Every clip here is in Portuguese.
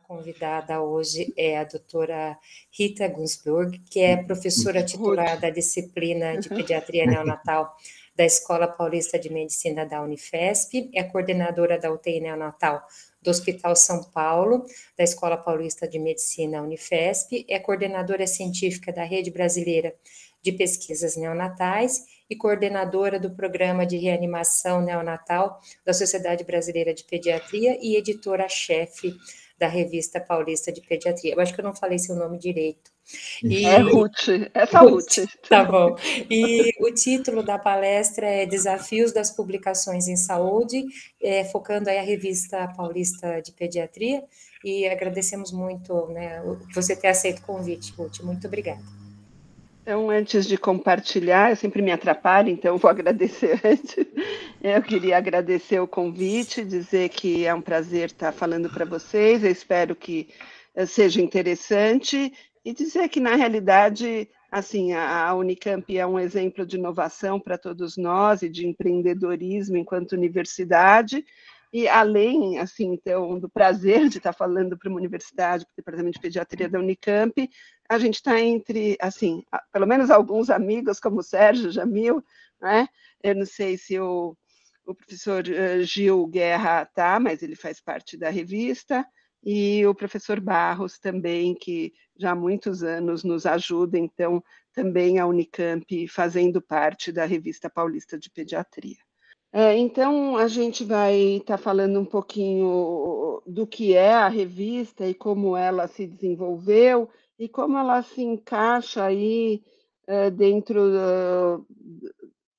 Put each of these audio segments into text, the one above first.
convidada hoje é a doutora Rita Gunsberg, que é professora titular da disciplina de Pediatria Neonatal da Escola Paulista de Medicina da Unifesp, é coordenadora da UTI Neonatal do Hospital São Paulo, da Escola Paulista de Medicina Unifesp, é coordenadora científica da Rede Brasileira de Pesquisas Neonatais e coordenadora do Programa de Reanimação Neonatal da Sociedade Brasileira de Pediatria e editora-chefe da Revista Paulista de Pediatria. Eu acho que eu não falei seu nome direito. É Ruth, essa Ruth. Tá bom. E o título da palestra é Desafios das Publicações em Saúde, focando aí a Revista Paulista de Pediatria, e agradecemos muito, né, você ter aceito o convite, Ruth. Muito obrigada. Então, antes de compartilhar, eu sempre me atrapalho, então vou agradecer antes. Eu queria agradecer o convite, dizer que é um prazer estar falando para vocês, eu espero que seja interessante, e dizer que, na realidade, assim, a Unicamp é um exemplo de inovação para todos nós e de empreendedorismo enquanto universidade, e além, assim, então, do prazer de estar falando para uma universidade, para o Departamento de Pediatria da Unicamp, a gente está entre, assim, pelo menos alguns amigos, como o Sérgio Jamil, né? Eu não sei se o professor Gil Guerra está, mas ele faz parte da revista, e o professor Barros também, que já há muitos anos nos ajuda, então, também a Unicamp fazendo parte da Revista Paulista de Pediatria. Então, a gente vai estar falando um pouquinho do que é a revista e como ela se desenvolveu e como ela se encaixa aí dentro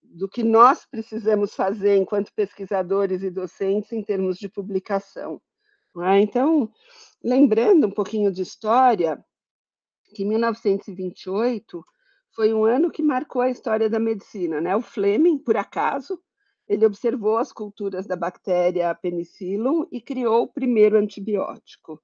do que nós precisamos fazer enquanto pesquisadores e docentes em termos de publicação. Então, lembrando um pouquinho de história, que 1928 foi um ano que marcou a história da medicina, né? O Fleming, por acaso, ele observou as culturas da bactéria Penicillium e criou o primeiro antibiótico.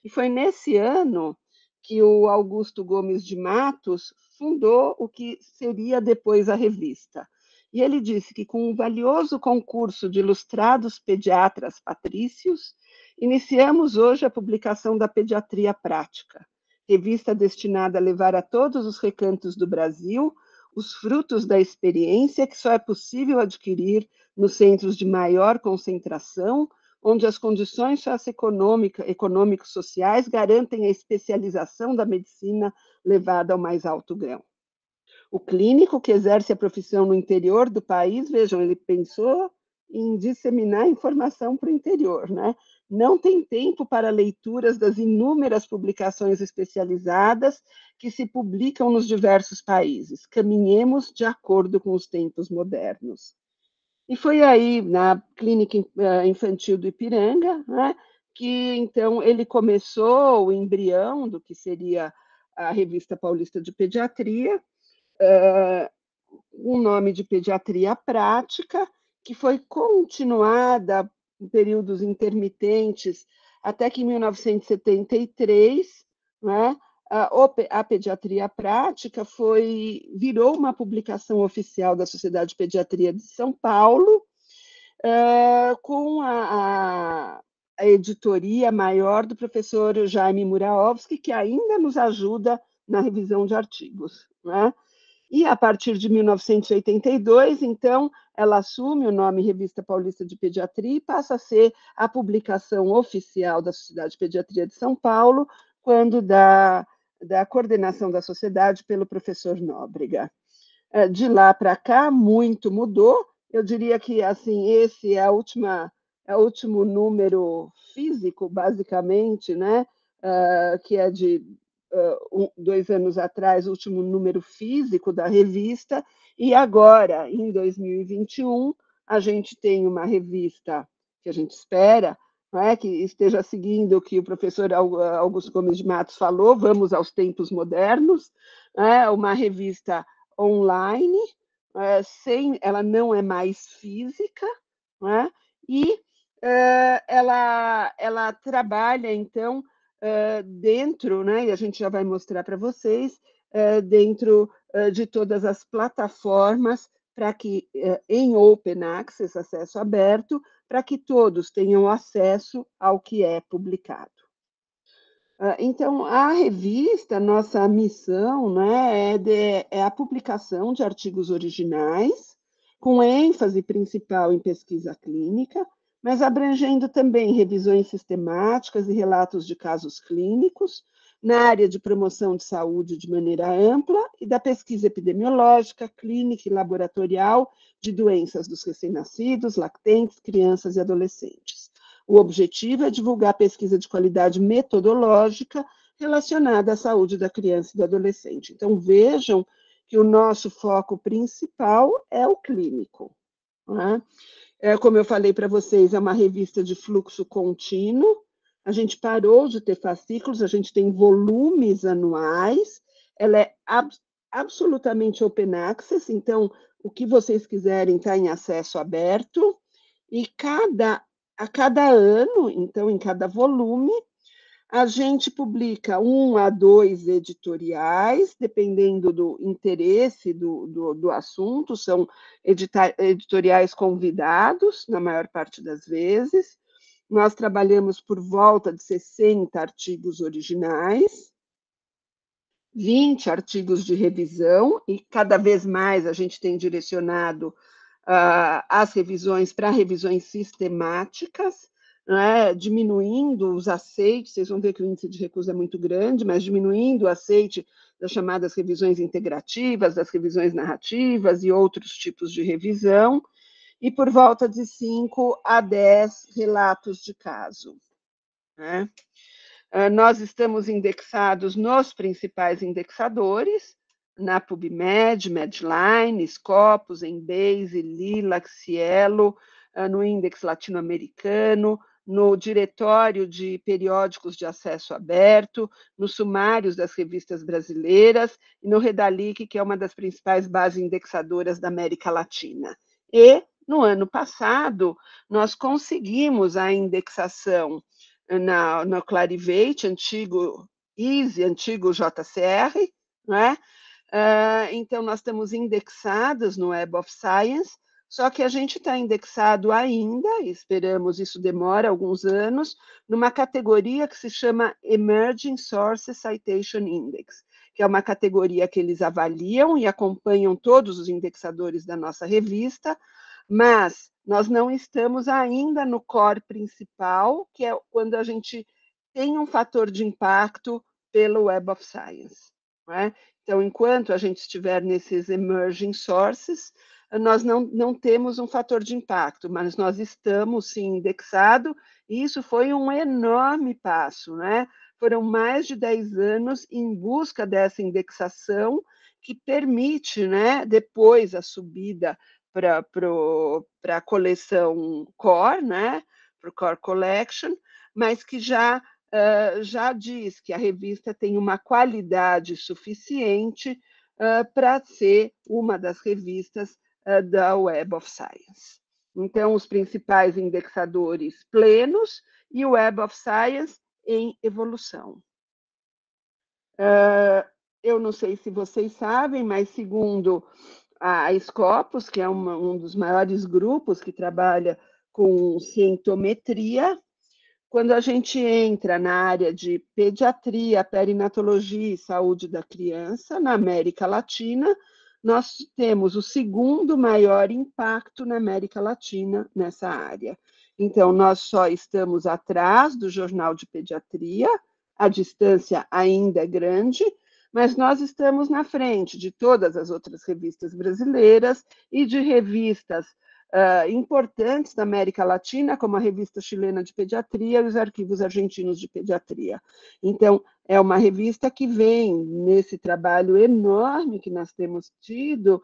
E foi nesse ano que o Augusto Gomes de Matos fundou o que seria depois a revista. E ele disse que, com um valioso concurso de ilustrados pediatras patrícios, iniciamos hoje a publicação da Pediatria Prática, revista destinada a levar a todos os recantos do Brasil os frutos da experiência que só é possível adquirir nos centros de maior concentração, onde as condições socioeconômico-sociais garantem a especialização da medicina levada ao mais alto grau. O clínico que exerce a profissão no interior do país, vejam, ele pensou em disseminar informação para o interior, né? Não tem tempo para leituras das inúmeras publicações especializadas que se publicam nos diversos países. Caminhemos de acordo com os tempos modernos. E foi aí, na Clínica Infantil do Ipiranga, né, que, então, ele começou o embrião do que seria a Revista Paulista de Pediatria, um nome de Pediatria Prática, que foi continuada em períodos intermitentes, até que em 1973, né, a Pediatria Prática virou uma publicação oficial da Sociedade de Pediatria de São Paulo, com a editoria maior do professor Jaime Muraovski, que ainda nos ajuda na revisão de artigos, né? E, a partir de 1982, então, ela assume o nome Revista Paulista de Pediatria e passa a ser a publicação oficial da Sociedade de Pediatria de São Paulo, quando da coordenação da sociedade pelo professor Nóbrega. De lá para cá, muito mudou. Eu diria que, assim, esse é o último número físico, basicamente, né? Que é de 2 anos atrás, o último número físico da revista, e agora, em 2021, a gente tem uma revista que a gente espera, que esteja seguindo o que o professor Augusto Gomes de Matos falou, vamos aos tempos modernos, uma revista online, ela não é mais física, e ela trabalha, então, dentro, e a gente já vai mostrar para vocês, dentro de todas as plataformas, para que, em Open Access, acesso aberto, para que todos tenham acesso ao que é publicado. Então, a revista, nossa missão, né, é a publicação de artigos originais, com ênfase principal em pesquisa clínica, mas abrangendo também revisões sistemáticas e relatos de casos clínicos, na área de promoção de saúde de maneira ampla e da pesquisa epidemiológica, clínica e laboratorial de doenças dos recém-nascidos, lactentes, crianças e adolescentes. O objetivo é divulgar pesquisa de qualidade metodológica relacionada à saúde da criança e do adolescente. Então, vejam que o nosso foco principal é o clínico. Né? Como eu falei para vocês, é uma revista de fluxo contínuo. A gente parou de ter fascículos, a gente tem volumes anuais. Ela é absolutamente open access, então o que vocês quiserem está em acesso aberto. E a cada ano, então, em cada volume, a gente publica 1 a 2 editoriais, dependendo do interesse do assunto, são editoriais convidados, na maior parte das vezes. Nós trabalhamos por volta de 60 artigos originais, 20 artigos de revisão, e cada vez mais a gente tem direcionado as revisões para revisões sistemáticas, né, diminuindo os aceites, vocês vão ver que o índice de recusa é muito grande, mas diminuindo o aceite das chamadas revisões integrativas, das revisões narrativas e outros tipos de revisão, e por volta de 5 a 10 relatos de caso. Né? Nós estamos indexados nos principais indexadores, na PubMed, Medline, Scopus, Embase, Lilac, Cielo, no Índex Latino-Americano, no Diretório de Periódicos de Acesso Aberto, nos sumários das revistas brasileiras e no Redalic, que é uma das principais bases indexadoras da América Latina. E, no ano passado, nós conseguimos a indexação no Clarivate, antigo Easy, antigo JCR, né? Então, nós estamos indexados no Web of Science, só que a gente está indexado ainda, esperamos, isso demora alguns anos, numa categoria que se chama Emerging Sources Citation Index, que é uma categoria que eles avaliam e acompanham todos os indexadores da nossa revista, mas nós não estamos ainda no core principal, que é quando a gente tem um fator de impacto pelo Web of Science. Né? Então, enquanto a gente estiver nesses emerging sources, nós não temos um fator de impacto, mas nós estamos, sim, indexado, e isso foi um enorme passo, né? Foram mais de 10 anos em busca dessa indexação que permite, né, depois a subida para a coleção Core, né, para o Core Collection, mas que já diz que a revista tem uma qualidade suficiente para ser uma das revistas da Web of Science. Então, os principais indexadores plenos e o Web of Science em evolução. Eu não sei se vocês sabem, mas segundo a Scopus, que é um dos maiores grupos que trabalha com cientometria, quando a gente entra na área de pediatria, perinatologia e saúde da criança, na América Latina, nós temos o segundo maior impacto na América Latina nessa área. Então, nós só estamos atrás do Jornal de Pediatria, a distância ainda é grande, mas nós estamos na frente de todas as outras revistas brasileiras e de revistas importantes da América Latina, como a Revista Chilena de Pediatria e os Arquivos Argentinos de Pediatria. Então, é uma revista que vem nesse trabalho enorme que nós temos tido,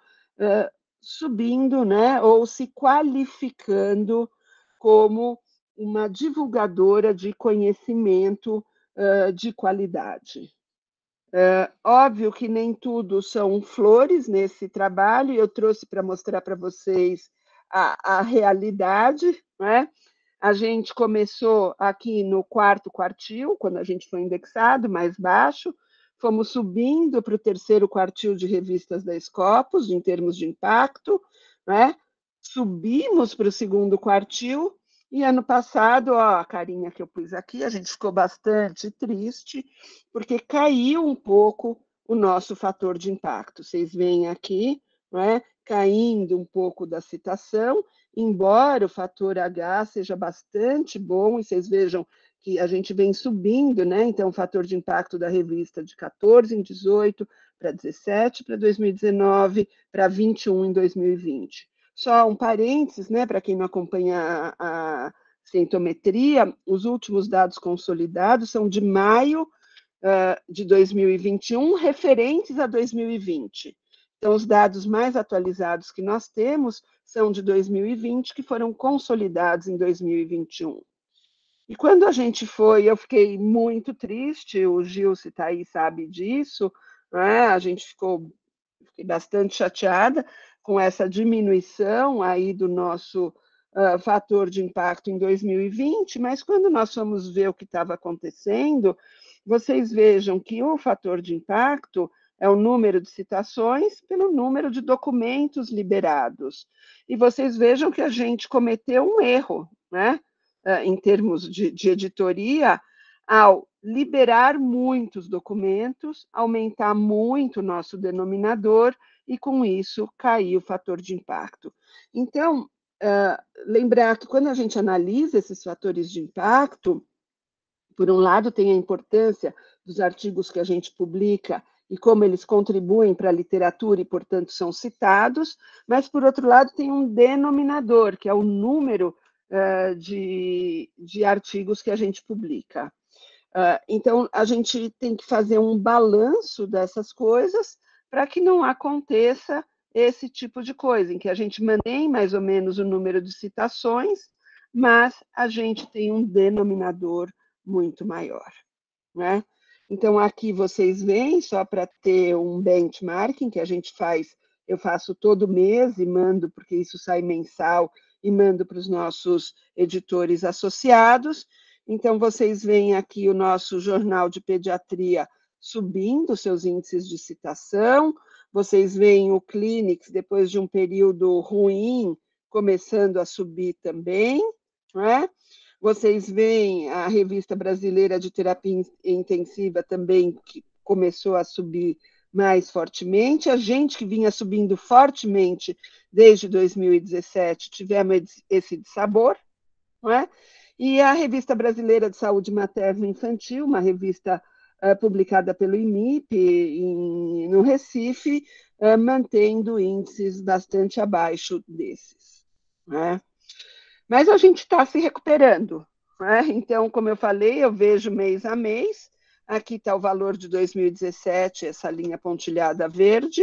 subindo, né, ou se qualificando como uma divulgadora de conhecimento de qualidade. Óbvio que nem tudo são flores nesse trabalho, eu trouxe para mostrar para vocês a realidade, né? A gente começou aqui no quarto quartil, quando a gente foi indexado, mais baixo, fomos subindo para o terceiro quartil de revistas da Scopus, em termos de impacto, né? Subimos para o segundo quartil, E ano passado, ó, a carinha que eu pus aqui, a gente ficou bastante triste, porque caiu um pouco o nosso fator de impacto. Vocês veem aqui, né, caindo um pouco da citação, embora o fator H seja bastante bom, e vocês vejam que a gente vem subindo, né? Então, o fator de impacto da revista de 14 em 18, para 17 para 2019, para 21 em 2020. Só um parênteses, né, para quem não acompanha a centometria, os últimos dados consolidados são de maio de 2021, referentes a 2020. Então, os dados mais atualizados que nós temos são de 2020, que foram consolidados em 2021. E quando a gente foi, eu fiquei muito triste, o Gil, se está aí, sabe disso, né? A gente fiquei bastante chateada com essa diminuição aí do nosso fator de impacto em 2020, mas quando nós fomos ver o que estava acontecendo, vocês vejam que o fator de impacto é o número de citações pelo número de documentos liberados. E vocês vejam que a gente cometeu um erro, né? Em termos de editoria, ao liberar muitos documentos, aumentar muito o nosso denominador e, com isso, cair o fator de impacto. Então, lembrar que quando a gente analisa esses fatores de impacto, por um lado, tem a importância dos artigos que a gente publica e como eles contribuem para a literatura e, portanto, são citados, mas, por outro lado, tem um denominador, que é o número de artigos que a gente publica. Então, a gente tem que fazer um balanço dessas coisas para que não aconteça esse tipo de coisa, em que a gente mantém mais ou menos o número de citações, mas a gente tem um denominador muito maior, né? Então, aqui vocês veem, só para ter um benchmarking que a gente faz, eu faço todo mês e mando, porque isso sai mensal, e mando para os nossos editores associados. Então, vocês veem aqui o nosso jornal de pediatria subindo seus índices de citação, vocês veem o Clinics, depois de um período ruim, começando a subir também, né? Vocês veem a Revista Brasileira de Terapia Intensiva também, que começou a subir mais fortemente. A gente que vinha subindo fortemente desde 2017, tivemos esse dissabor, não é? E a Revista Brasileira de Saúde Materno e Infantil, uma revista publicada pelo IMIP no Recife, mantendo índices bastante abaixo desses, né? Mas a gente está se recuperando, né? Então, como eu falei, eu vejo mês a mês. Aqui está o valor de 2017, essa linha pontilhada verde.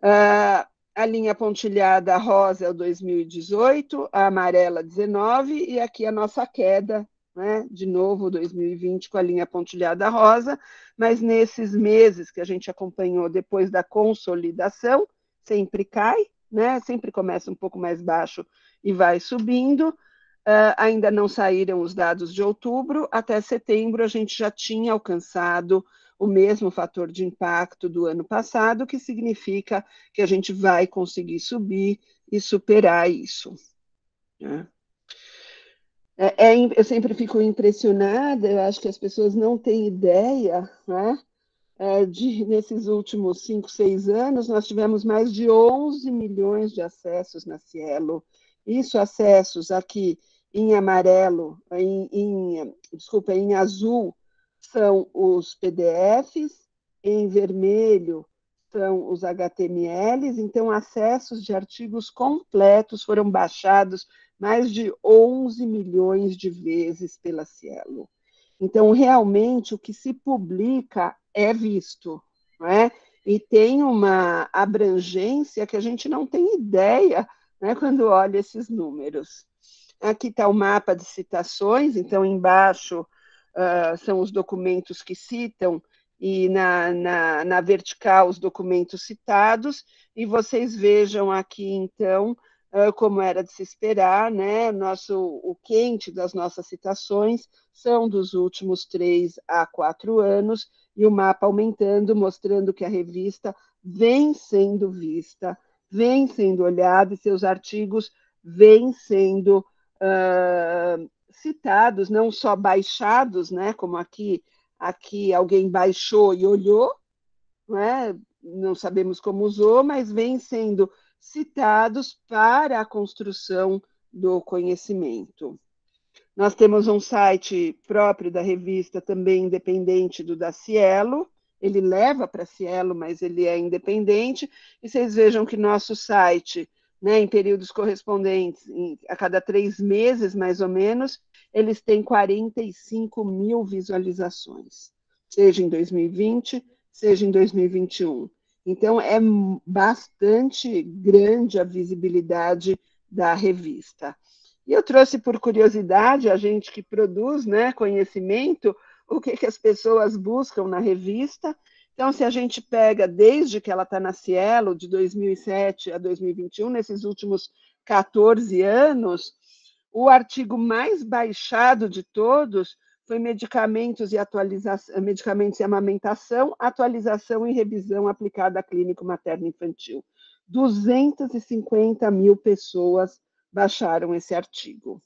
A linha pontilhada rosa é o 2018, a amarela 19, e aqui a nossa queda, né? De novo, 2020 com a linha pontilhada rosa, mas nesses meses que a gente acompanhou depois da consolidação, sempre cai, né? Sempre começa um pouco mais baixo e vai subindo. Ainda não saíram os dados de outubro, até setembro a gente já tinha alcançado o mesmo fator de impacto do ano passado, que significa que a gente vai conseguir subir e superar isso, né? Eu sempre fico impressionada, eu acho que as pessoas não têm ideia, né? Nesses últimos 5, 6 anos, nós tivemos mais de 11 milhões de acessos na Cielo. Isso, acessos aqui em amarelo, desculpa, em azul, são os PDFs, em vermelho são os HTMLs, então acessos de artigos completos foram baixados mais de 11 milhões de vezes pela Cielo. Então, realmente, o que se publica é visto, não é? E tem uma abrangência que a gente não tem ideia, né, quando olha esses números. Aqui está o mapa de citações, então, embaixo são os documentos que citam, e na vertical os documentos citados, e vocês vejam aqui, então, como era de se esperar, né? O quente das nossas citações são dos últimos 3 a 4 anos, e o mapa aumentando, mostrando que a revista vem sendo vista, vem sendo olhada, e seus artigos vêm sendo citados, não só baixados, né, como aqui alguém baixou e olhou, né, não sabemos como usou, mas vêm sendo citados para a construção do conhecimento. Nós temos um site próprio da revista, também independente do da Cielo, ele leva para a Cielo, mas ele é independente, e vocês vejam que nosso site, né, em períodos correspondentes, a cada 3 meses, mais ou menos, eles têm 45 mil visualizações, seja em 2020, seja em 2021. Então, é bastante grande a visibilidade da revista. E eu trouxe por curiosidade, a gente que produz, né, conhecimento, o que as pessoas buscam na revista. Então, se a gente pega desde que ela está na Cielo, de 2007 a 2021, nesses últimos 14 anos, o artigo mais baixado de todos foi medicamentos e amamentação, atualização e revisão aplicada a clínico materno-infantil. 250 mil pessoas baixaram esse artigo.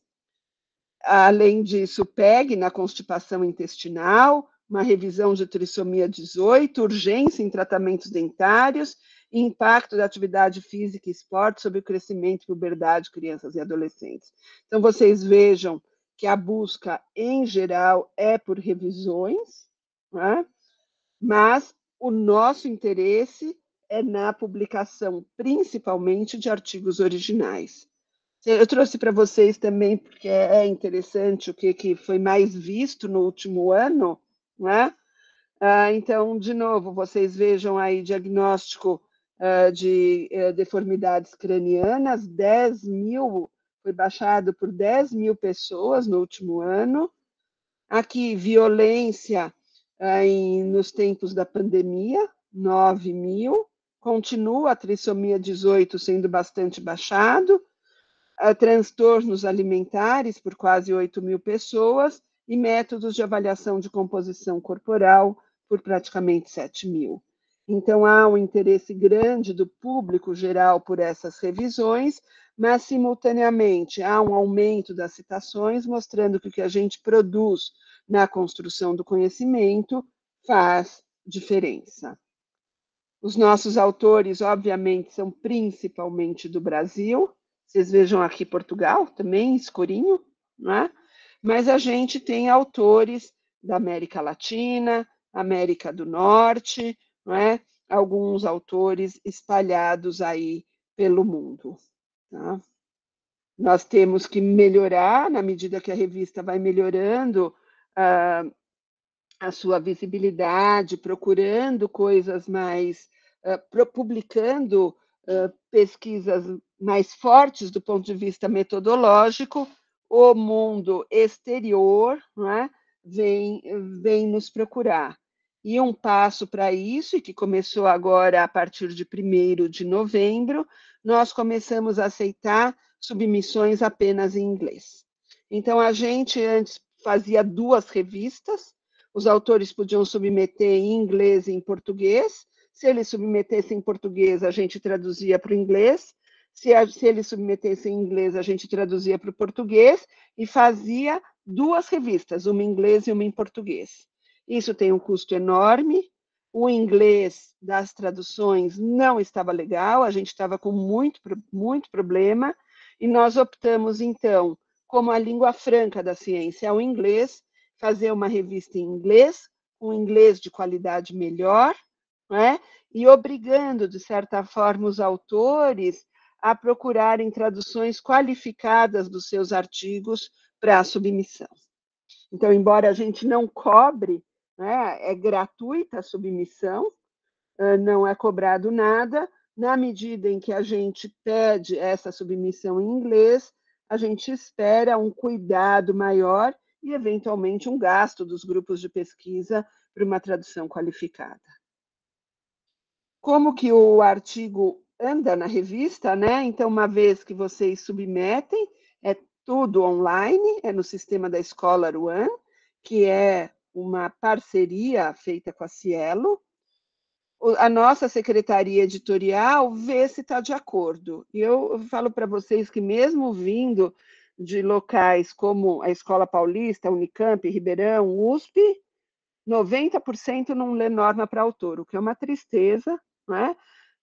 Além disso, PEG na constipação intestinal, uma revisão de trissomia 18, urgência em tratamentos dentários e impacto da atividade física e esporte sobre o crescimento e puberdade de crianças e adolescentes. Então, vocês vejam que a busca, em geral, é por revisões, né? Mas o nosso interesse é na publicação, principalmente, de artigos originais. Eu trouxe para vocês também, porque é interessante o que foi mais visto no último ano, né? Então, de novo, vocês vejam aí diagnóstico de deformidades cranianas, 10 mil, foi baixado por 10 mil pessoas no último ano. Aqui, violência nos tempos da pandemia, 9 mil. Continua a trissomia 18 sendo bastante baixado. Transtornos alimentares por quase 8 mil pessoas e métodos de avaliação de composição corporal por praticamente 7 mil. Então, há um interesse grande do público geral por essas revisões, mas, simultaneamente, há um aumento das citações, mostrando que o que a gente produz na construção do conhecimento faz diferença. Os nossos autores, obviamente, são principalmente do Brasil. Vocês vejam aqui Portugal, também, escurinho, não é? Mas a gente tem autores da América Latina, América do Norte, não é? Alguns autores espalhados aí pelo mundo. Tá? Nós temos que melhorar, na medida que a revista vai melhorando a sua visibilidade, procurando coisas mais, publicando pesquisas mais fortes do ponto de vista metodológico, o mundo exterior, não é, vem nos procurar. E um passo para isso, e que começou agora a partir de 1º de novembro, nós começamos a aceitar submissões apenas em inglês. Então, a gente antes fazia 2 revistas, os autores podiam submeter em inglês e em português. Se eles submetessem em português, a gente traduzia para o inglês. Se eles submetessem em inglês, a gente traduzia para o português e fazia 2 revistas, uma em inglês e uma em português. Isso tem um custo enorme. O inglês das traduções não estava legal, a gente estava com muito problema, e nós optamos, então, como a língua franca da ciência é o inglês, fazer uma revista em inglês, com inglês de qualidade melhor, né? E obrigando, de certa forma, os autores a procurarem traduções qualificadas dos seus artigos para a submissão. Então, embora a gente não cobre, né, é gratuita a submissão, não é cobrado nada, na medida em que a gente pede essa submissão em inglês, a gente espera um cuidado maior e, eventualmente, um gasto dos grupos de pesquisa para uma tradução qualificada. Como que o artigo anda na revista, né? Então, uma vez que vocês submetem, é tudo online, é no sistema da Scholar One, que é uma parceria feita com a Cielo. A nossa secretaria editorial vê se está de acordo. E eu falo para vocês que, mesmo vindo de locais como a Escola Paulista, Unicamp, Ribeirão, USP, 90% não lê norma para autor, o que é uma tristeza, né?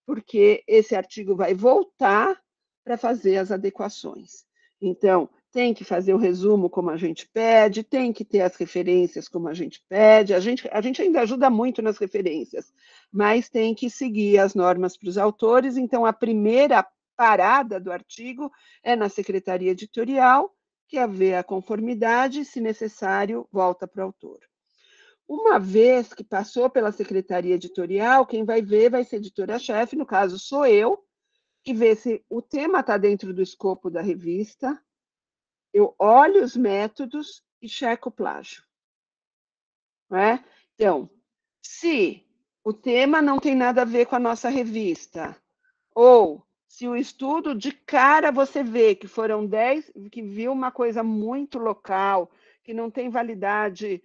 Porque esse artigo vai voltar para fazer as adequações. Então, tem que fazer o resumo como a gente pede, tem que ter as referências como a gente pede, a gente ainda ajuda muito nas referências, mas tem que seguir as normas para os autores. Então, a primeira parada do artigo é na secretaria editorial, que é ver a conformidade, se necessário, volta para o autor. Uma vez que passou pela secretaria editorial, quem vai ver vai ser a editora-chefe, no caso sou eu, que vê se o tema está dentro do escopo da revista, eu olho os métodos e checo o plágio. Não é? Então, se o tema não tem nada a ver com a nossa revista, ou se o estudo de cara você vê que foram 10, que viu uma coisa muito local, que não tem validade,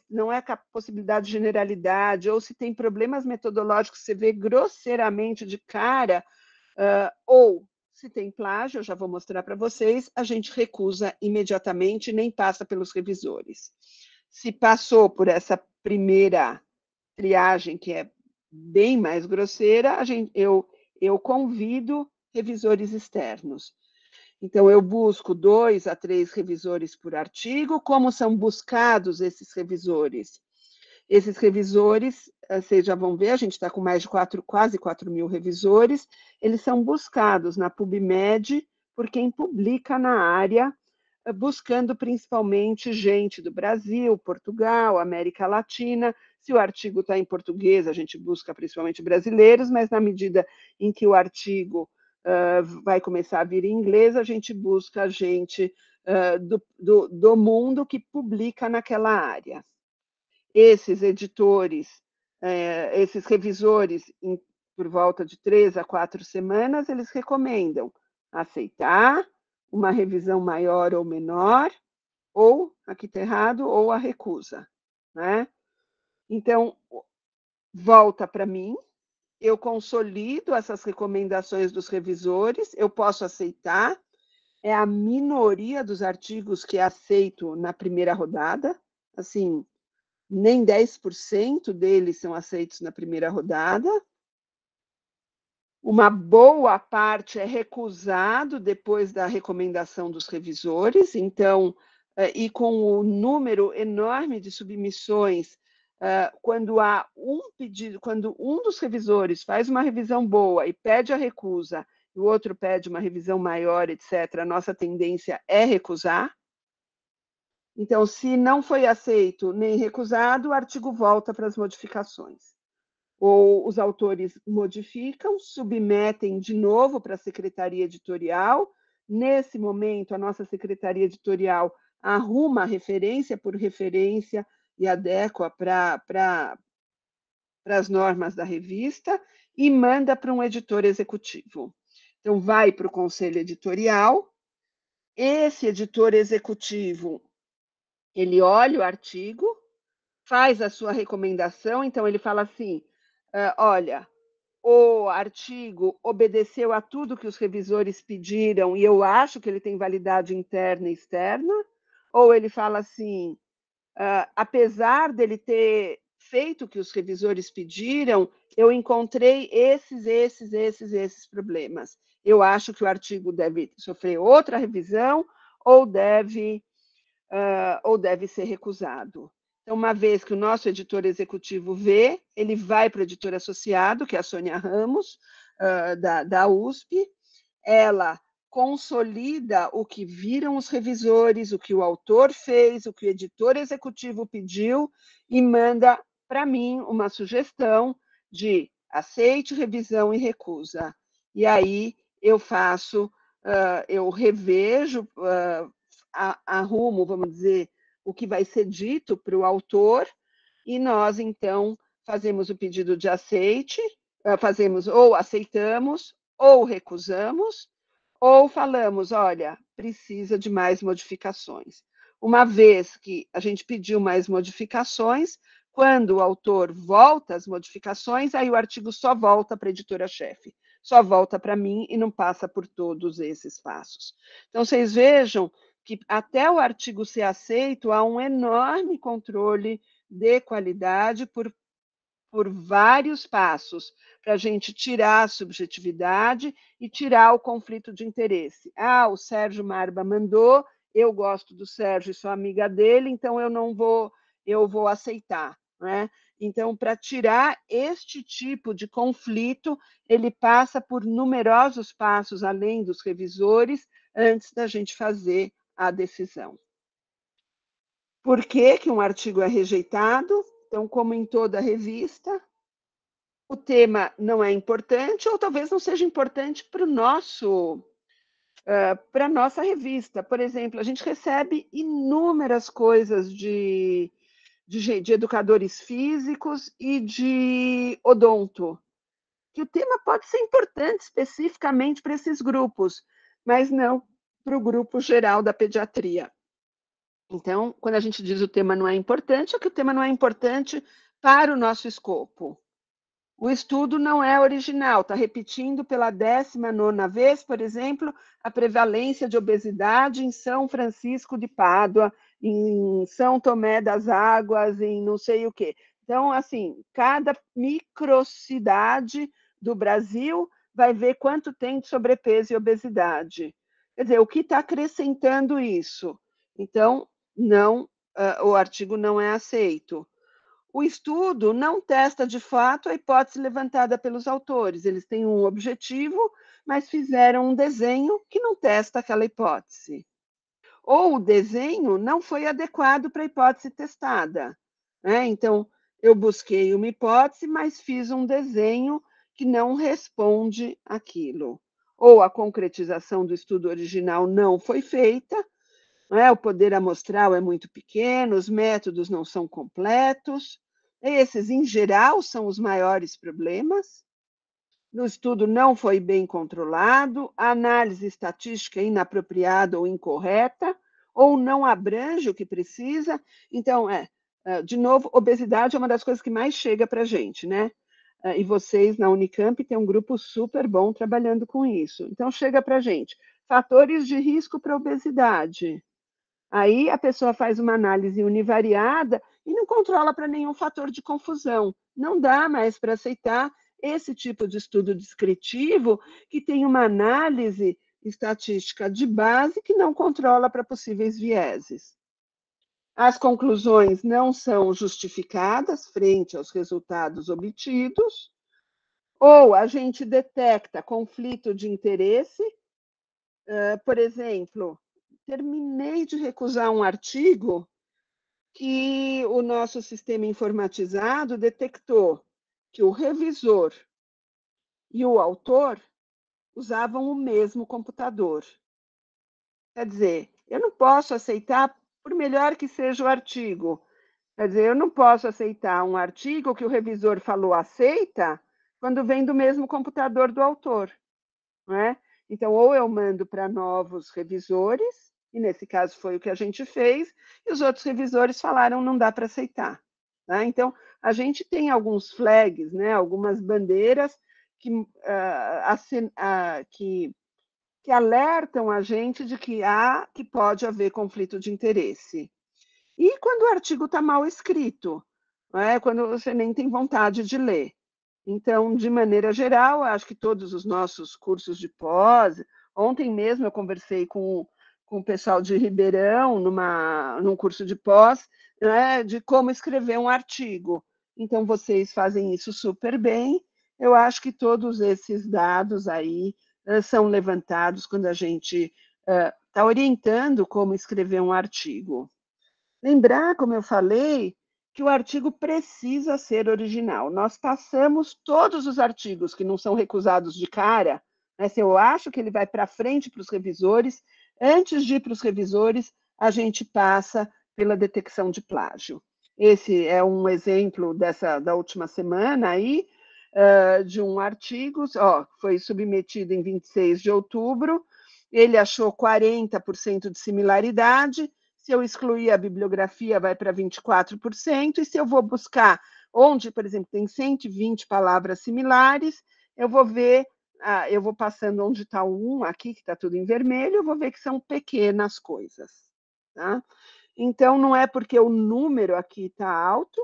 não é possibilidade de generalidade, ou se tem problemas metodológicos, você vê grosseiramente de cara, ou se tem plágio, eu já vou mostrar para vocês, a gente recusa imediatamente, nem passa pelos revisores. Se passou por essa primeira triagem, que é bem mais grosseira, eu convido revisores externos. Então, eu busco 2 a 3 revisores por artigo. Como são buscados esses revisores? Esses revisores, vocês já vão ver, a gente está com mais de quase 4 mil revisores, eles são buscados na PubMed por quem publica na área, buscando principalmente gente do Brasil, Portugal, América Latina. Se o artigo está em português, a gente busca principalmente brasileiros, mas na medida em que o artigo vai começar a vir em inglês, a gente busca gente do mundo que publica naquela área. Esses editores, esses revisores, por volta de 3 a 4 semanas, eles recomendam aceitar uma revisão maior ou menor, ou, aqui está errado, ou a recusa. Né? Então, volta para mim, eu consolido essas recomendações dos revisores, eu posso aceitar, é a minoria dos artigos que aceito na primeira rodada, assim, nem 10% deles são aceitos na primeira rodada. Uma boa parte é recusado depois da recomendação dos revisores, então, e com o número enorme de submissões, quando há um pedido, quando um dos revisores faz uma revisão boa e pede a recusa, e o outro pede uma revisão maior, etc., a nossa tendência é recusar. Então, se não foi aceito nem recusado, o artigo volta para as modificações. Ou os autores modificam, submetem de novo para a secretaria editorial. Nesse momento, a nossa secretaria editorial arruma referência por referência e adequa para as normas da revista e manda para um editor executivo. Então, vai para o conselho editorial. Esse editor executivo, ele olha o artigo, faz a sua recomendação, então ele fala assim, olha, o artigo obedeceu a tudo que os revisores pediram e eu acho que ele tem validade interna e externa, ou ele fala assim, apesar dele ter feito o que os revisores pediram, eu encontrei esses problemas. Eu acho que o artigo deve sofrer outra revisão ou deve ser recusado. Então, uma vez que o nosso editor executivo vê, ele vai para o editor associado, que é a Sônia Ramos, da USP, ela consolida o que viram os revisores, o que o autor fez, o que o editor executivo pediu e manda para mim uma sugestão de aceite, revisão e recusa. E aí eu faço, eu revejo, arrumo, vamos dizer, o que vai ser dito para o autor, e nós, então, fazemos o pedido de aceite, fazemos ou aceitamos, ou recusamos, ou falamos, olha, precisa de mais modificações. Uma vez que a gente pediu mais modificações, quando o autor volta às modificações, aí o artigo só volta para a editora-chefe, só volta para mim e não passa por todos esses passos. Então, vocês vejam que até o artigo ser aceito, há um enorme controle de qualidade por vários passos, para a gente tirar a subjetividade e tirar o conflito de interesse. Ah, o Sérgio Marba mandou, eu gosto do Sérgio e sou amiga dele, então eu vou aceitar, né? Então, para tirar este tipo de conflito, ele passa por numerosos passos, além dos revisores, antes da gente fazer a decisão. Por que que um artigo é rejeitado? Então, como em toda revista, o tema não é importante, ou talvez não seja importante para a nossa revista. Por exemplo, a gente recebe inúmeras coisas de educadores físicos e de odonto, que o tema pode ser importante especificamente para esses grupos, mas não para o grupo geral da pediatria. Então, quando a gente diz o tema não é importante, é que o tema não é importante para o nosso escopo. O estudo não é original, está repetindo pela 19ª vez, por exemplo, a prevalência de obesidade em São Francisco de Pádua, em São Tomé das Águas, em não sei o quê. Então, assim, cada microcidade do Brasil vai ver quanto tem de sobrepeso e obesidade. Quer dizer, o que está acrescentando isso? Então, não, o artigo não é aceito. O estudo não testa de fato a hipótese levantada pelos autores. Eles têm um objetivo, mas fizeram um desenho que não testa aquela hipótese. Ou o desenho não foi adequado para a hipótese testada, né? Então, eu busquei uma hipótese, mas fiz um desenho que não responde aquilo. Ou a concretização do estudo original não foi feita, né? O poder amostral é muito pequeno, os métodos não são completos. Esses, em geral, são os maiores problemas. O estudo não foi bem controlado, a análise estatística é inapropriada ou incorreta, ou não abrange o que precisa. Então, de novo, obesidade é uma das coisas que mais chega para a gente, né? E vocês, na Unicamp, têm um grupo super bom trabalhando com isso. Então, chega para a gente. Fatores de risco para obesidade. Aí a pessoa faz uma análise univariada e não controla para nenhum fator de confusão. Não dá mais para aceitar esse tipo de estudo descritivo que tem uma análise estatística de base que não controla para possíveis vieses. As conclusões não são justificadas frente aos resultados obtidos, ou a gente detecta conflito de interesse, por exemplo, terminei de recusar um artigo que o nosso sistema informatizado detectou que o revisor e o autor usavam o mesmo computador. Quer dizer, eu não posso aceitar, por melhor que seja o artigo, quer dizer, eu não posso aceitar um artigo que o revisor falou aceita quando vem do mesmo computador do autor, não é? Então, ou eu mando para novos revisores, e nesse caso foi o que a gente fez, e os outros revisores falaram não dá para aceitar. Tá? Então, a gente tem alguns flags, né, algumas bandeiras que alertam a gente de que pode haver conflito de interesse. E quando o artigo está mal escrito, né, quando você nem tem vontade de ler. Então, de maneira geral, acho que todos os nossos cursos de pós, ontem mesmo eu conversei com o pessoal de Ribeirão, num curso de pós, né, de como escrever um artigo. Então, vocês fazem isso super bem. Eu acho que todos esses dados aí são levantados quando a gente está orientando como escrever um artigo. Lembrar, como eu falei, que o artigo precisa ser original. Nós passamos todos os artigos que não são recusados de cara, né? Se eu acho que ele vai para frente para os revisores, antes de ir para os revisores, a gente passa pela detecção de plágio. Esse é um exemplo da última semana aí, de um artigo, foi submetido em 26 de outubro, ele achou 40% de similaridade. Se eu excluir a bibliografia, vai para 24%, e se eu vou buscar onde, por exemplo, tem 120 palavras similares, eu vou ver eu vou passando onde está o 1 aqui, que está tudo em vermelho, eu vou ver que são pequenas coisas, tá? Então, não é porque o número aqui está alto,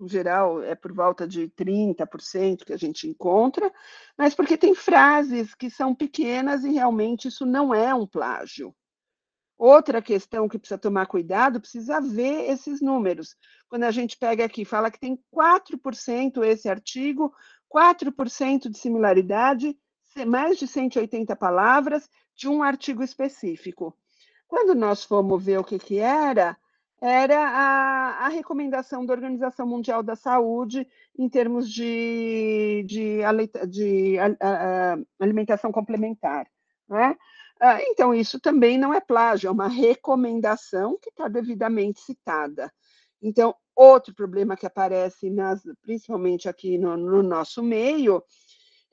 em geral é por volta de 30% que a gente encontra, mas porque tem frases que são pequenas e realmente isso não é um plágio. Outra questão que precisa tomar cuidado, precisa ver esses números. Quando a gente pega aqui, fala que tem 4% esse artigo, 4% de similaridade, mais de 180 palavras de um artigo específico. Quando nós fomos ver o que era a recomendação da Organização Mundial da Saúde em termos de alimentação complementar, né? Então, isso também não é plágio, é uma recomendação que está devidamente citada. Então, outro problema que aparece, principalmente aqui no nosso meio,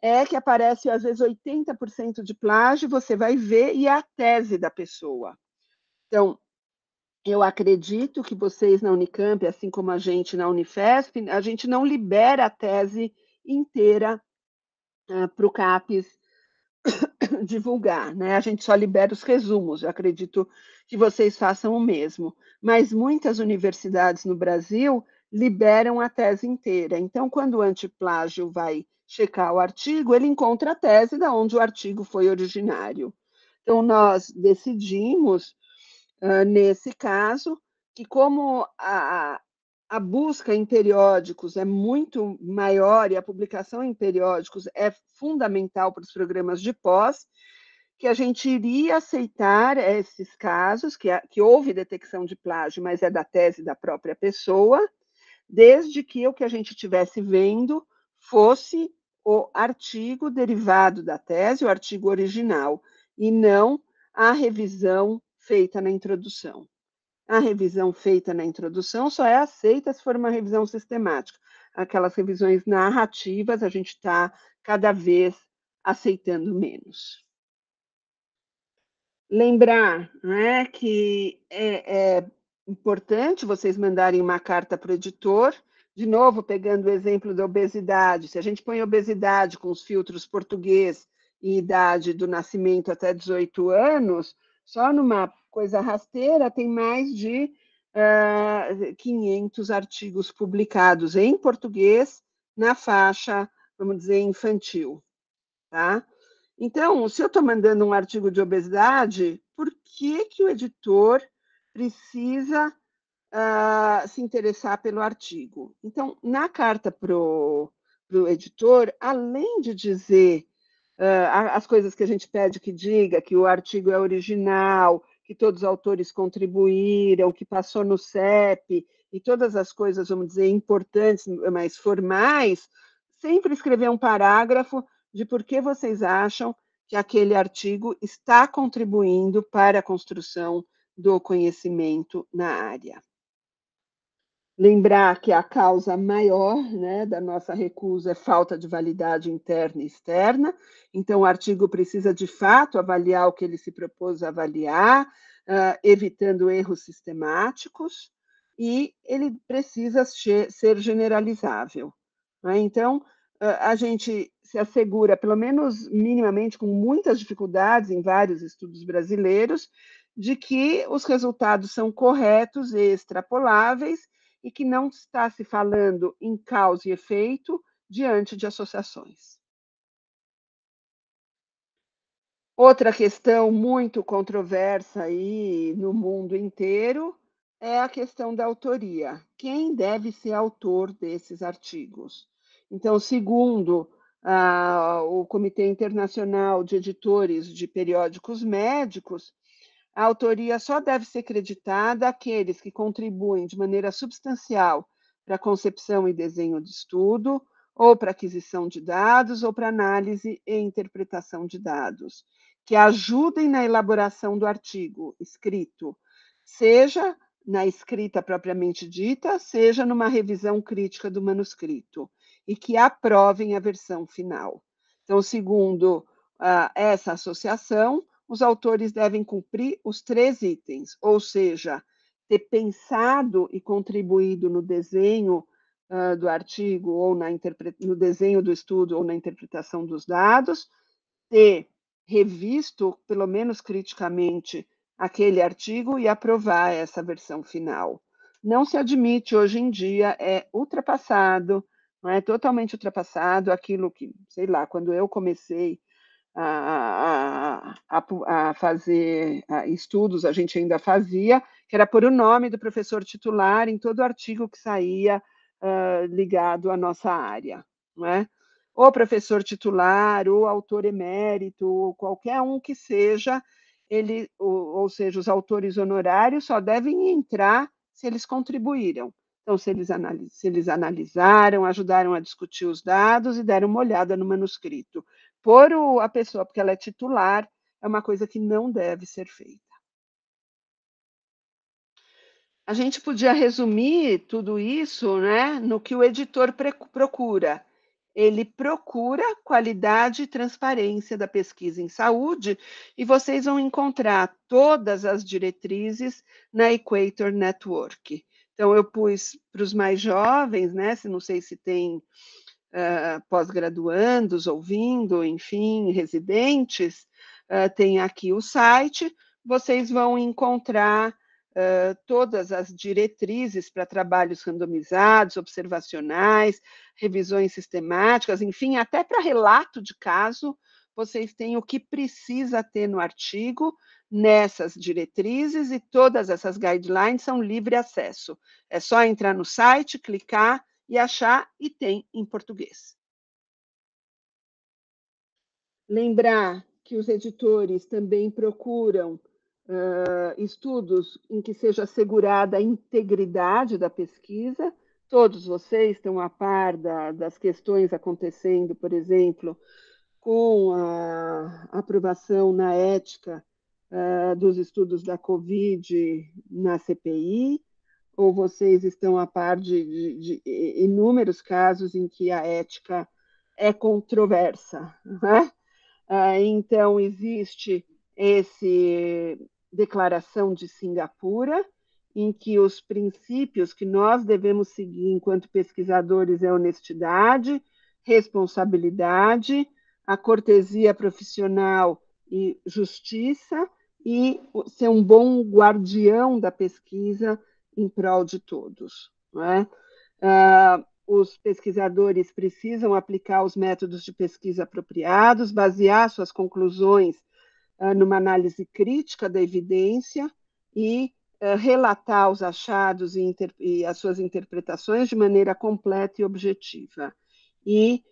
é que aparece, às vezes, 80% de plágio, você vai ver, e é a tese da pessoa. Então, eu acredito que vocês na Unicamp, assim como a gente na Unifesp, a gente não libera a tese inteira para o CAPES divulgar, né? A gente só libera os resumos. Eu acredito que vocês façam o mesmo. Mas muitas universidades no Brasil liberam a tese inteira. Então, quando o antiplágio vai checar o artigo, ele encontra a tese de onde o artigo foi originário. Então, nós decidimos, nesse caso, que como a busca em periódicos é muito maior e a publicação em periódicos é fundamental para os programas de pós, que a gente iria aceitar esses casos, que houve detecção de plágio, mas é da tese da própria pessoa, desde que o que a gente estivesse vendo fosse o artigo derivado da tese, o artigo original, e não a revisão feita na introdução. A revisão feita na introdução só é aceita se for uma revisão sistemática. Aquelas revisões narrativas, a gente está cada vez aceitando menos. Lembrar, né, que é importante vocês mandarem uma carta para o editor, de novo, pegando o exemplo da obesidade. Se a gente põe obesidade com os filtros português e idade do nascimento até 18 anos, só numa coisa rasteira tem mais de 500 artigos publicados em português na faixa, vamos dizer, infantil, tá? Então, se eu estou mandando um artigo de obesidade, por que o editor precisa se interessar pelo artigo? Então, na carta para o editor, além de dizer as coisas que a gente pede que diga, que o artigo é original, que todos os autores contribuíram, que passou no CEP, e todas as coisas, vamos dizer, importantes, mas formais, sempre escrever um parágrafo de por que vocês acham que aquele artigo está contribuindo para a construção do conhecimento na área. Lembrar que a causa maior, né, da nossa recusa é falta de validade interna e externa, então o artigo precisa, de fato, avaliar o que ele se propôs a avaliar, evitando erros sistemáticos, e ele precisa ser generalizável, né? Então, a gente se assegura, pelo menos minimamente, com muitas dificuldades em vários estudos brasileiros, de que os resultados são corretos e extrapoláveis, e que não está se falando em causa e efeito diante de associações. Outra questão muito controversa aí no mundo inteiro é a questão da autoria. Quem deve ser autor desses artigos? Então, segundo o Comitê Internacional de Editores de Periódicos Médicos, a autoria só deve ser creditada àqueles que contribuem de maneira substancial para a concepção e desenho de estudo, ou para aquisição de dados, ou para análise e interpretação de dados, que ajudem na elaboração do artigo escrito, seja na escrita propriamente dita, seja numa revisão crítica do manuscrito, e que aprovem a versão final. Então, segundo essa associação, os autores devem cumprir os 3 itens, ou seja, ter pensado e contribuído no desenho do artigo, ou no desenho do estudo, ou na interpretação dos dados, ter revisto, pelo menos criticamente, aquele artigo e aprovar essa versão final. Não se admite hoje em dia, é ultrapassado, não é totalmente ultrapassado aquilo que, sei lá, quando eu comecei a fazer estudos, a gente ainda fazia, que era pôr o nome do professor titular em todo artigo que saía ligado à nossa área, não é? O professor titular, o autor emérito, qualquer um que seja, ele, ou seja, os autores honorários só devem entrar se eles contribuíram. Então, se eles analisaram, ajudaram a discutir os dados e deram uma olhada no manuscrito. Pôr a pessoa, porque ela é titular, é uma coisa que não deve ser feita. A gente podia resumir tudo isso, né, no que o editor procura. Ele procura qualidade e transparência da pesquisa em saúde e vocês vão encontrar todas as diretrizes na Equator Network. Então, eu pus para os mais jovens, né, não sei se tem pós-graduandos ouvindo, enfim, residentes, tem aqui o site, vocês vão encontrar todas as diretrizes para trabalhos randomizados, observacionais, revisões sistemáticas, enfim, até para relato de caso, vocês têm o que precisa ter no artigo, nessas diretrizes, e todas essas guidelines são livre acesso. É só entrar no site, clicar e achar, e tem em português. Lembrar que os editores também procuram estudos em que seja assegurada a integridade da pesquisa. Todos vocês estão a par das questões acontecendo, por exemplo, com a aprovação na ética dos estudos da Covid na CPI, ou vocês estão a par de inúmeros casos em que a ética é controversa, né? Então, existe essa declaração de Singapura, em que os princípios que nós devemos seguir enquanto pesquisadores é honestidade, responsabilidade, a cortesia profissional e justiça, e ser um bom guardião da pesquisa em prol de todos. Não é? Os pesquisadores precisam aplicar os métodos de pesquisa apropriados, basear suas conclusões numa análise crítica da evidência e relatar os achados e as suas interpretações de maneira completa e objetiva. E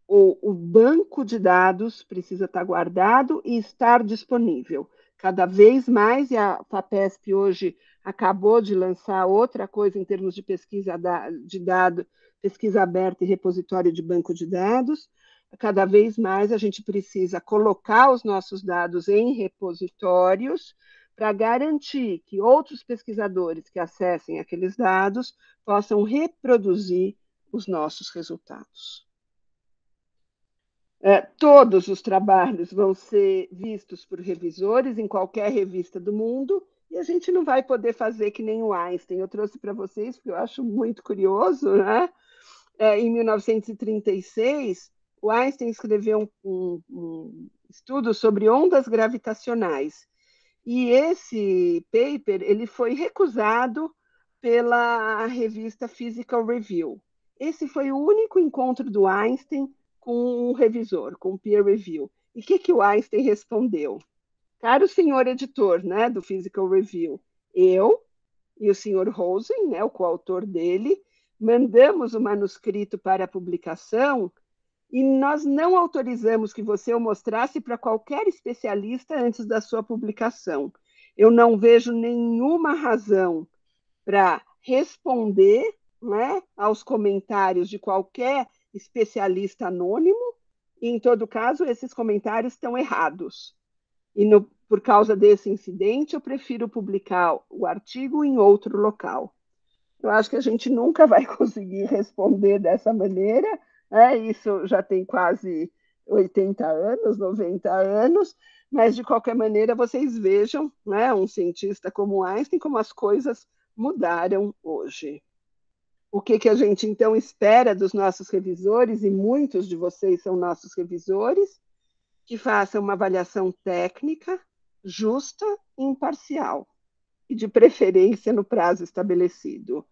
o banco de dados precisa estar guardado e estar disponível. Cada vez mais, e a FAPESP hoje acabou de lançar outra coisa em termos de pesquisa de dados, pesquisa aberta e repositório de banco de dados. Cada vez mais a gente precisa colocar os nossos dados em repositórios para garantir que outros pesquisadores que acessem aqueles dados possam reproduzir os nossos resultados. Todos os trabalhos vão ser vistos por revisores em qualquer revista do mundo, e a gente não vai poder fazer que nem o Einstein. Eu trouxe para vocês, porque eu acho muito curioso, né? Em 1936, o Einstein escreveu um estudo sobre ondas gravitacionais. E esse paper ele foi recusado pela revista Physical Review. Esse foi o único encontro do Einstein com um revisor, com um peer review. E o que o Einstein respondeu? Caro senhor editor, né, do Physical Review, eu e o senhor Rosen, né, o coautor dele, mandamos o manuscrito para a publicação e nós não autorizamos que você o mostrasse para qualquer especialista antes da sua publicação. Eu não vejo nenhuma razão para responder, né, aos comentários de qualquer especialista anônimo, e, em todo caso, esses comentários estão errados. E por causa desse incidente, eu prefiro publicar o artigo em outro local. Eu acho que a gente nunca vai conseguir responder dessa maneira, né? Isso já tem quase 80 anos, 90 anos, mas de qualquer maneira vocês vejam, né, um cientista como Einstein, como as coisas mudaram hoje. O que a gente então espera dos nossos revisores, e muitos de vocês são nossos revisores, que faça uma avaliação técnica, justa e imparcial, e de preferência no prazo estabelecido.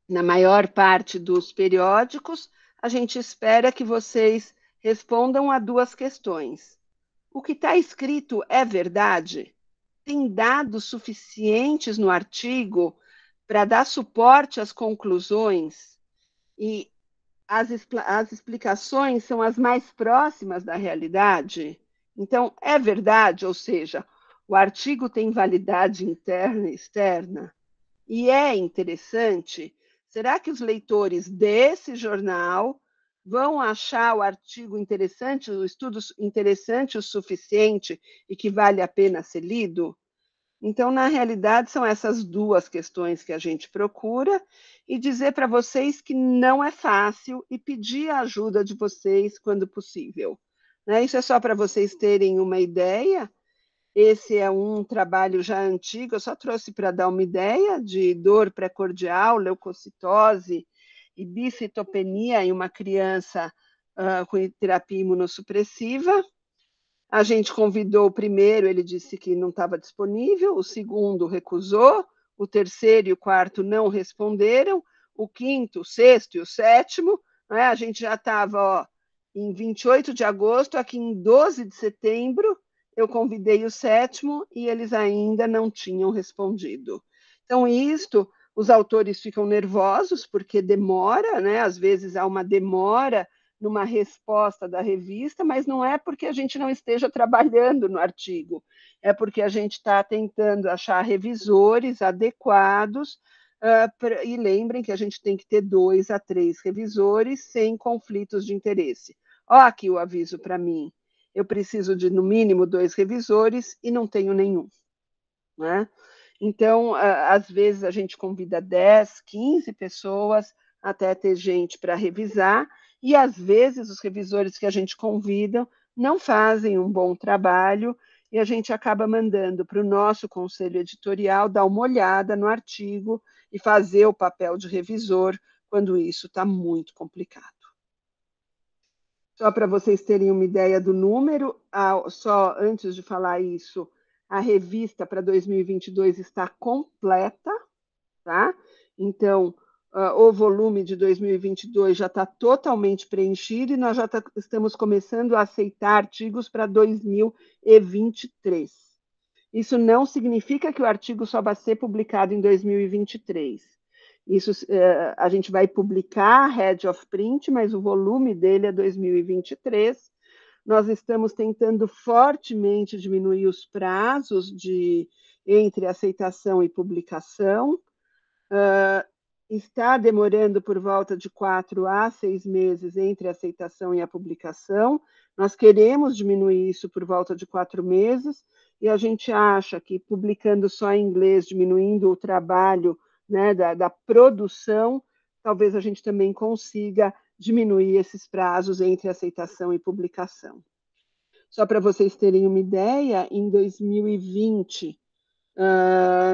Na maior parte dos periódicos, a gente espera que vocês respondam a duas questões. O que está escrito é verdade? Tem dados suficientes no artigo para dar suporte às conclusões? E as explicações são as mais próximas da realidade? Então, é verdade, ou seja, o artigo tem validade interna e externa? E é interessante, será que os leitores desse jornal vão achar o artigo interessante, o estudo interessante o suficiente e que vale a pena ser lido? Então, na realidade, são essas duas questões que a gente procura e dizer para vocês que não é fácil e pedir a ajuda de vocês quando possível. Né? Isso é só para vocês terem uma ideia. Esse é um trabalho já antigo, eu só trouxe para dar uma ideia de dor pré-cordial, leucocitose e bicitopenia em uma criança com terapia imunossupressiva. A gente convidou o primeiro, ele disse que não estava disponível, o segundo recusou, o terceiro e o quarto não responderam, o quinto, o sexto e o sétimo, né, a gente já estava em 28 de agosto, aqui em 12 de setembro, eu convidei o sétimo e eles ainda não tinham respondido. Então, os autores ficam nervosos porque demora, né? Às vezes há uma demora numa resposta da revista, mas não é porque a gente não esteja trabalhando no artigo, é porque a gente está tentando achar revisores adequados, e lembrem que a gente tem que ter 2 a 3 revisores sem conflitos de interesse. Ó, aqui o aviso para mim, eu preciso de, no mínimo, 2 revisores e não tenho nenhum. Né? Então, às vezes a gente convida 10, 15 pessoas até ter gente para revisar, e às vezes os revisores que a gente convida não fazem um bom trabalho e a gente acaba mandando para o nosso conselho editorial dar uma olhada no artigo e fazer o papel de revisor quando isso está muito complicado. Só para vocês terem uma ideia do número, só antes de falar isso, a revista para 2022 está completa, tá? Então, o volume de 2022 já está totalmente preenchido e nós já estamos começando a aceitar artigos para 2023. Isso não significa que o artigo só vai ser publicado em 2023. Isso, a gente vai publicar Head of Print, mas o volume dele é 2023. Nós estamos tentando fortemente diminuir os prazos entre aceitação e publicação. Está demorando por volta de 4 a 6 meses entre a aceitação e a publicação. Nós queremos diminuir isso por volta de 4 meses, e a gente acha que publicando só em inglês, diminuindo o trabalho, né, da produção, talvez a gente também consiga diminuir esses prazos entre aceitação e publicação. Só para vocês terem uma ideia, em 2020,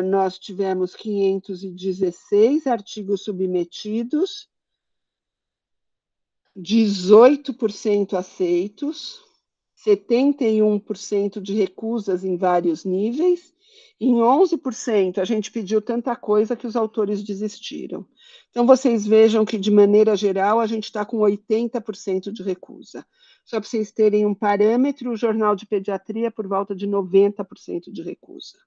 nós tivemos 516 artigos submetidos, 18% aceitos, 71% de recusas em vários níveis, e em 11% a gente pediu tanta coisa que os autores desistiram. Então, vocês vejam que, de maneira geral, a gente está com 80% de recusa. Só para vocês terem um parâmetro, o Jornal de Pediatria por volta de 90% de recusa.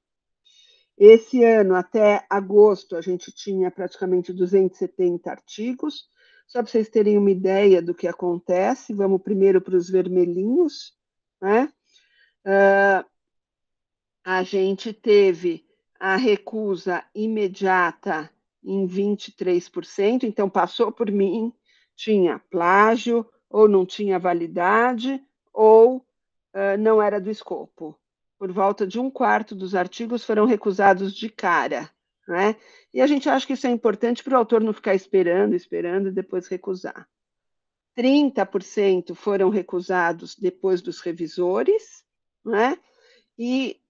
Esse ano, até agosto, a gente tinha praticamente 270 artigos. Só para vocês terem uma ideia do que acontece, vamos primeiro para os vermelhinhos, né? A gente teve a recusa imediata em 23%, então passou por mim, tinha plágio, ou não tinha validade, ou não era do escopo. Por volta de 1/4 dos artigos foram recusados de cara, né? E a gente acha que isso é importante para o autor não ficar esperando e depois recusar. 30% foram recusados depois dos revisores, né? E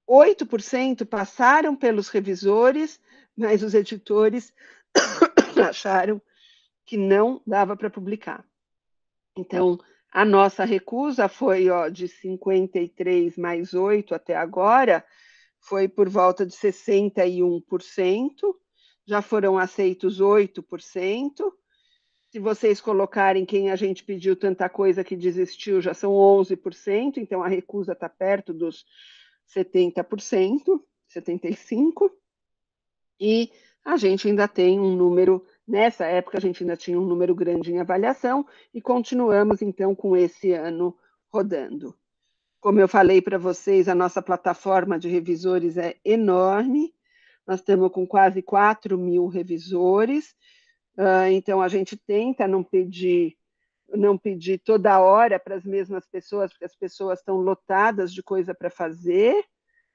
8% passaram pelos revisores, mas os editores acharam que não dava para publicar. Então, A nossa recusa foi de 53 mais 8 até agora, foi por volta de 61%, já foram aceitos 8%. Se vocês colocarem quem a gente pediu tanta coisa que desistiu, já são 11%, então a recusa está perto dos 70%, 75%, e a gente ainda tem um número, nessa época a gente ainda tinha um número grande em avaliação, e continuamos então com esse ano rodando. Como eu falei para vocês, a nossa plataforma de revisores é enorme, nós estamos com quase 4.000 revisores, então a gente tenta não pedir toda hora para as mesmas pessoas, porque as pessoas estão lotadas de coisa para fazer.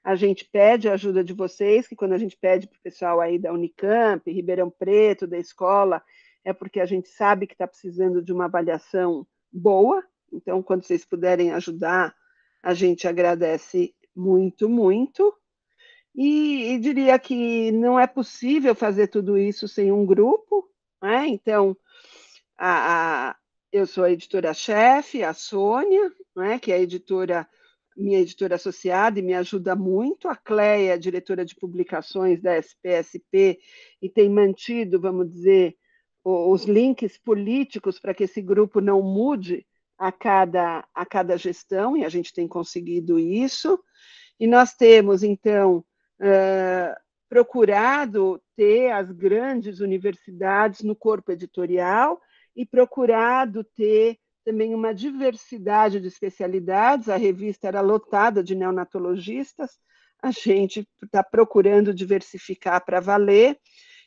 A gente pede a ajuda de vocês, que quando a gente pede para o pessoal aí da Unicamp, Ribeirão Preto, da escola, é porque a gente sabe que está precisando de uma avaliação boa. Então, quando vocês puderem ajudar, a gente agradece muito, muito. E diria que não é possível fazer tudo isso sem um grupo, né? Então, eu sou a editora-chefe, a Sônia, né, que é minha editora associada e me ajuda muito. A Cleia, diretora de publicações da SPSP, e tem mantido, vamos dizer, os links políticos para que esse grupo não mude a cada gestão, e a gente tem conseguido isso. E nós temos, então, procurado ter as grandes universidades no corpo editorial e procurado ter também uma diversidade de especialidades. A revista era lotada de neonatologistas, a gente está procurando diversificar para valer.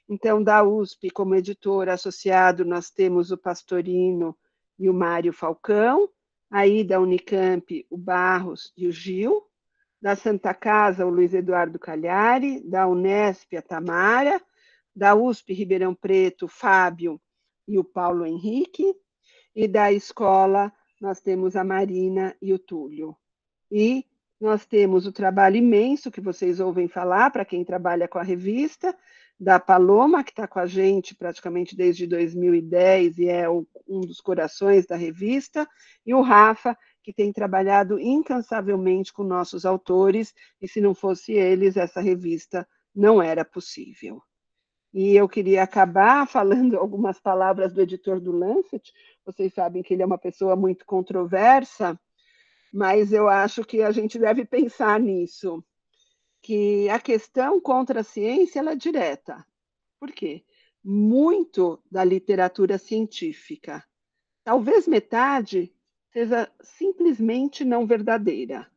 Então, da USP, como editor associado, nós temos o Pastorino e o Mário Falcão, aí da Unicamp, o Barros e o Gil, da Santa Casa, o Luiz Eduardo Cagliari, da Unesp, a Tamara, da USP Ribeirão Preto, o Fábio e o Paulo Henrique, e da escola nós temos a Marina e o Túlio. E nós temos o trabalho imenso que vocês ouvem falar, para quem trabalha com a revista, da Paloma, que está com a gente praticamente desde 2010 e é um dos corações da revista, e o Rafa, que tem trabalhado incansavelmente com nossos autores, e se não fosse eles, essa revista não era possível. E eu queria acabar falando algumas palavras do editor do Lancet. Vocês sabem que ele é uma pessoa muito controversa, mas eu acho que a gente deve pensar nisso, que a questão contra a ciência ela é direta. Por quê? Muito da literatura científica, talvez metade, seja simplesmente não verdadeira.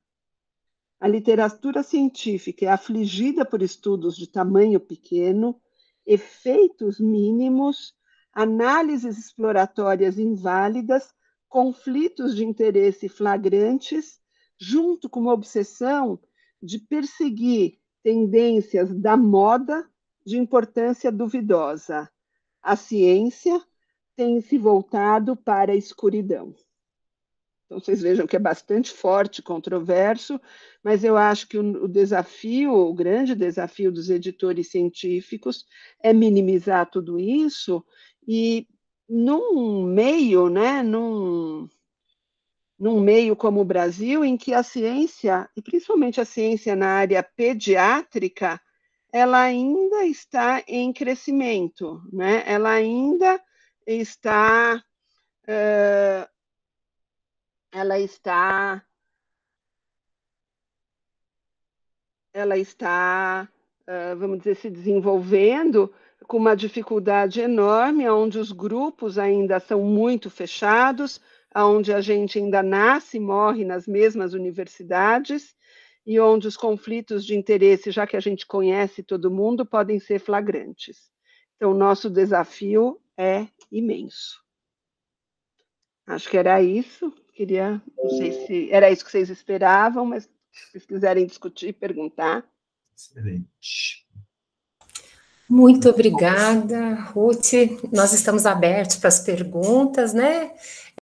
A literatura científica é afligida por estudos de tamanho pequeno, efeitos mínimos, análises exploratórias inválidas, conflitos de interesse flagrantes, junto com uma obsessão de perseguir tendências da moda de importância duvidosa. A ciência tem se voltado para a escuridão. Então, vocês vejam que é bastante forte, controverso, mas eu acho que o grande desafio dos editores científicos é minimizar tudo isso e num meio, né, num meio como o Brasil, em que a ciência, e principalmente a ciência na área pediátrica, ela ainda está em crescimento, né? Ela ainda está... vamos dizer, se desenvolvendo com uma dificuldade enorme, onde os grupos ainda são muito fechados, onde a gente ainda nasce e morre nas mesmas universidades, e onde os conflitos de interesse, já que a gente conhece todo mundo, podem ser flagrantes. Então, o nosso desafio é imenso. Acho que era isso. Não sei se era isso que vocês esperavam, mas se vocês quiserem discutir, perguntar. Excelente. Muito obrigada, Ruth. Nós estamos abertos para as perguntas, né?